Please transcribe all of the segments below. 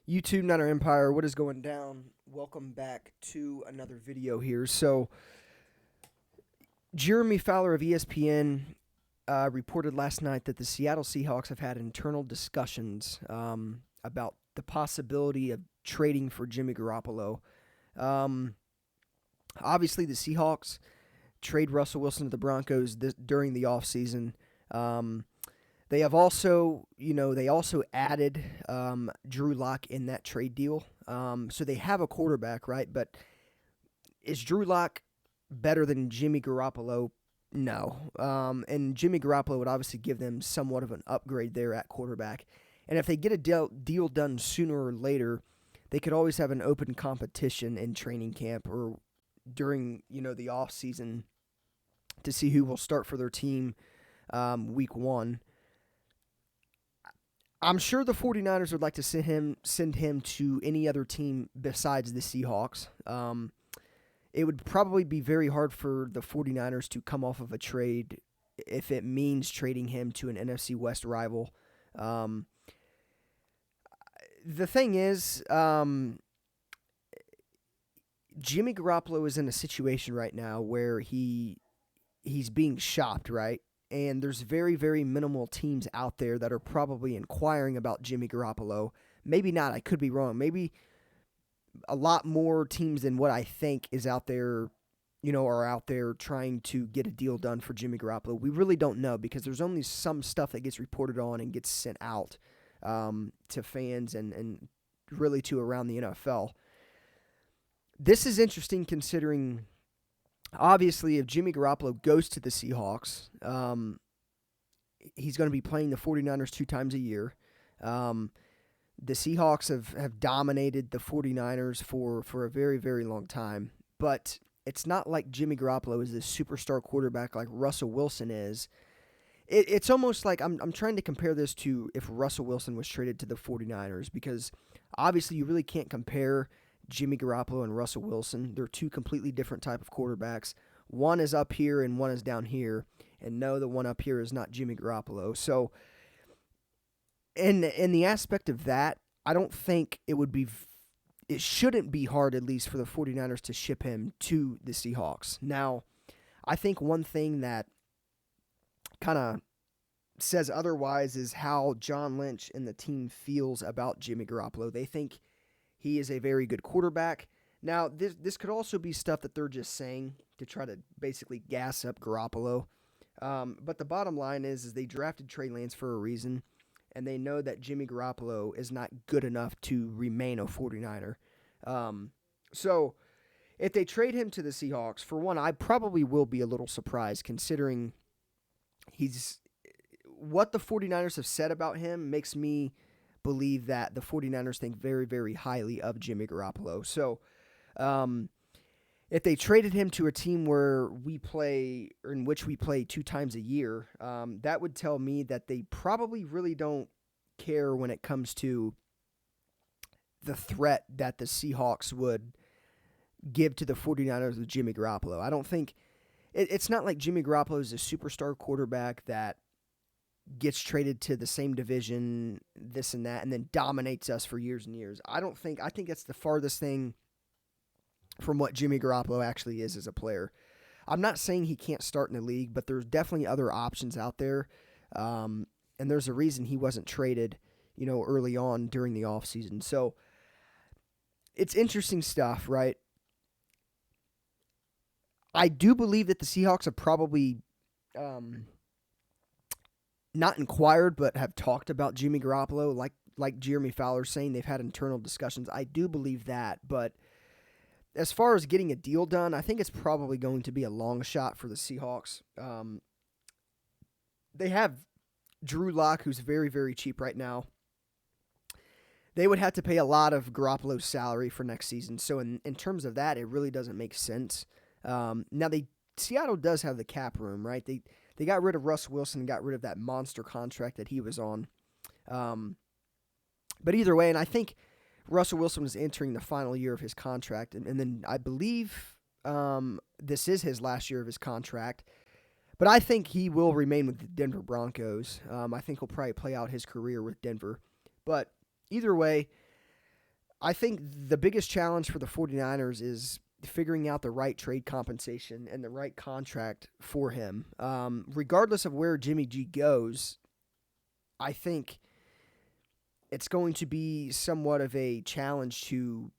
YouTube Nutter Empire, what is going down? Welcome back to another video here. So, Jeremy Fowler of ESPN reported last night that the Seattle Seahawks have had internal discussions about the possibility of trading for Jimmy Garoppolo. Um, Obviously, the Seahawks trade Russell Wilson to the Broncos during the offseason. They have also, they also added Drew Lock in that trade deal. So they have a quarterback, right? But is Drew Lock better than Jimmy Garoppolo? No. And Jimmy Garoppolo would obviously give them somewhat of an upgrade there at quarterback. And if they get a deal done sooner or later, they could always have an open competition in training camp or during, the off season to see who will start for their team week one. I'm sure the 49ers would like to send him to any other team besides the Seahawks. It would probably be very hard for the 49ers to come off of a trade if it means trading him to an NFC West rival. The thing is, Jimmy Garoppolo is in a situation right now where he's being shopped, right? And there's very, very minimal teams out there that are probably inquiring about Jimmy Garoppolo. Maybe not. I could be wrong. Maybe a lot more teams than what I think is out there, are out there trying to get a deal done for Jimmy Garoppolo. We really don't know because there's only some stuff that gets reported on and gets sent out to fans and really to around the NFL. This is interesting considering, obviously, if Jimmy Garoppolo goes to the Seahawks, he's going to be playing the 49ers 2 times a year. The Seahawks have dominated the 49ers for a very, very long time. But it's not like Jimmy Garoppolo is this superstar quarterback like Russell Wilson is. It's almost like I'm trying to compare this to if Russell Wilson was traded to the 49ers because obviously you really can't compare Jimmy Garoppolo and Russell Wilson. They're two completely different type of quarterbacks. One is up here and one is down here. And no, the one up here is not Jimmy Garoppolo. So in the aspect of that, I don't think it shouldn't be hard, at least for the 49ers, to ship him to the Seahawks. Now, I think one thing that kind of says otherwise is how John Lynch and the team feels about Jimmy Garoppolo. They think he is a very good quarterback. Now, this could also be stuff that they're just saying to try to basically gas up Garoppolo. But the bottom line is they drafted Trey Lance for a reason, and they know that Jimmy Garoppolo is not good enough to remain a 49er. So if they trade him to the Seahawks, for one, I probably will be a little surprised considering what the 49ers have said about him makes me believe that the 49ers think very, very highly of Jimmy Garoppolo. So if they traded him to a team where we play, or in which we play 2 times a year, that would tell me that they probably really don't care when it comes to the threat that the Seahawks would give to the 49ers with Jimmy Garoppolo. I don't think it's not like Jimmy Garoppolo is a superstar quarterback that gets traded to the same division, this and that, and then dominates us for years and years. I think that's the farthest thing from what Jimmy Garoppolo actually is as a player. I'm not saying he can't start in the league, but there's definitely other options out there. And there's a reason he wasn't traded, early on during the offseason. So it's interesting stuff, right? I do believe that the Seahawks have probably not inquired, but have talked about Jimmy Garoppolo, like Jeremy Fowler saying they've had internal discussions. I do believe that, but as far as getting a deal done, I think it's probably going to be a long shot for the Seahawks. They have Drew Lock, who's very, very cheap right now. They would have to pay a lot of Garoppolo's salary for next season. So in terms of that, it really doesn't make sense. Now, Seattle does have the cap room, right? They got rid of Russ Wilson and got rid of that monster contract that he was on. But either way, and I think Russell Wilson was entering the final year of his contract, and then I believe this is his last year of his contract. But I think he will remain with the Denver Broncos. I think he'll probably play out his career with Denver. But either way, I think the biggest challenge for the 49ers is figuring out the right trade compensation and the right contract for him. Regardless of where Jimmy G goes, I think it's going to be somewhat of a challenge to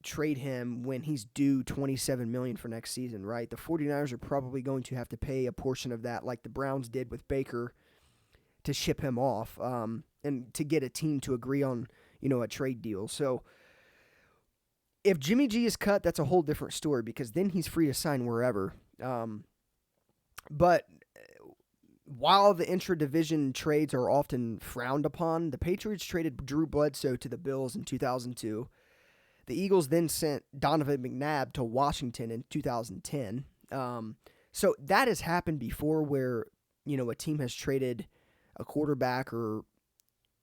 trade him when he's due $27 million for next season, right? The 49ers are probably going to have to pay a portion of that like the Browns did with Baker to ship him off, and to get a team to agree on, a trade deal. So if Jimmy G is cut, that's a whole different story because then he's free to sign wherever. But while the intra-division trades are often frowned upon, the Patriots traded Drew Bledsoe to the Bills in 2002. The Eagles then sent Donovan McNabb to Washington in 2010. So that has happened before where, a team has traded a quarterback, or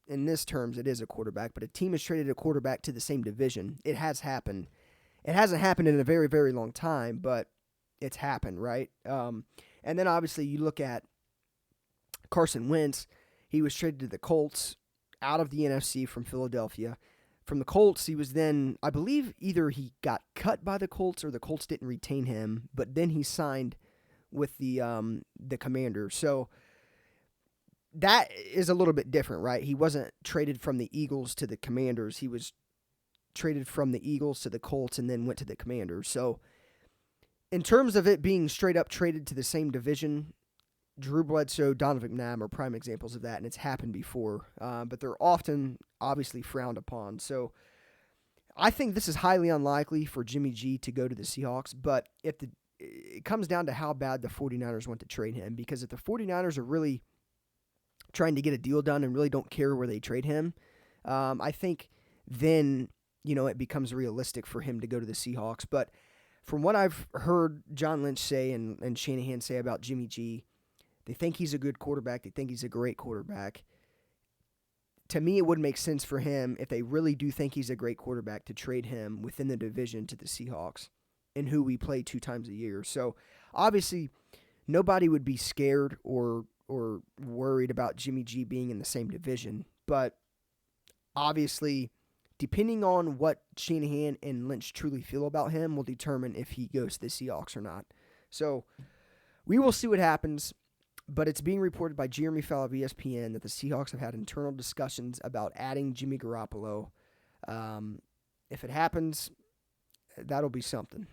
in this terms it is a quarterback, but a team has traded a quarterback to the same division. It has happened. It hasn't happened in a very, very long time, but it's happened, right? And then obviously you look at Carson Wentz. He was traded to the Colts out of the NFC from Philadelphia. From the Colts, he was then, I believe, either he got cut by the Colts or the Colts didn't retain him, but then he signed with the Commanders. So that is a little bit different, right? He wasn't traded from the Eagles to the Commanders. He was traded from the Eagles to the Colts and then went to the Commanders. So in terms of it being straight up traded to the same division, Drew Bledsoe, Donovan McNabb are prime examples of that, and it's happened before. But they're often obviously frowned upon. So I think this is highly unlikely for Jimmy G to go to the Seahawks, but it comes down to how bad the 49ers want to trade him, because if the 49ers are really trying to get a deal done and really don't care where they trade him, I think then, it becomes realistic for him to go to the Seahawks. But from what I've heard John Lynch say and Shanahan say about Jimmy G, they think he's a good quarterback. They think he's a great quarterback. To me, it would make sense for him, if they really do think he's a great quarterback, to trade him within the division to the Seahawks, in who we play 2 times a year. So obviously, nobody would be scared or worried about Jimmy G being in the same division. But obviously, depending on what Shanahan and Lynch truly feel about him will determine if he goes to the Seahawks or not. So we will see what happens. But it's being reported by Jeremy Fowler of ESPN that the Seahawks have had internal discussions about adding Jimmy Garoppolo. If it happens, that'll be something.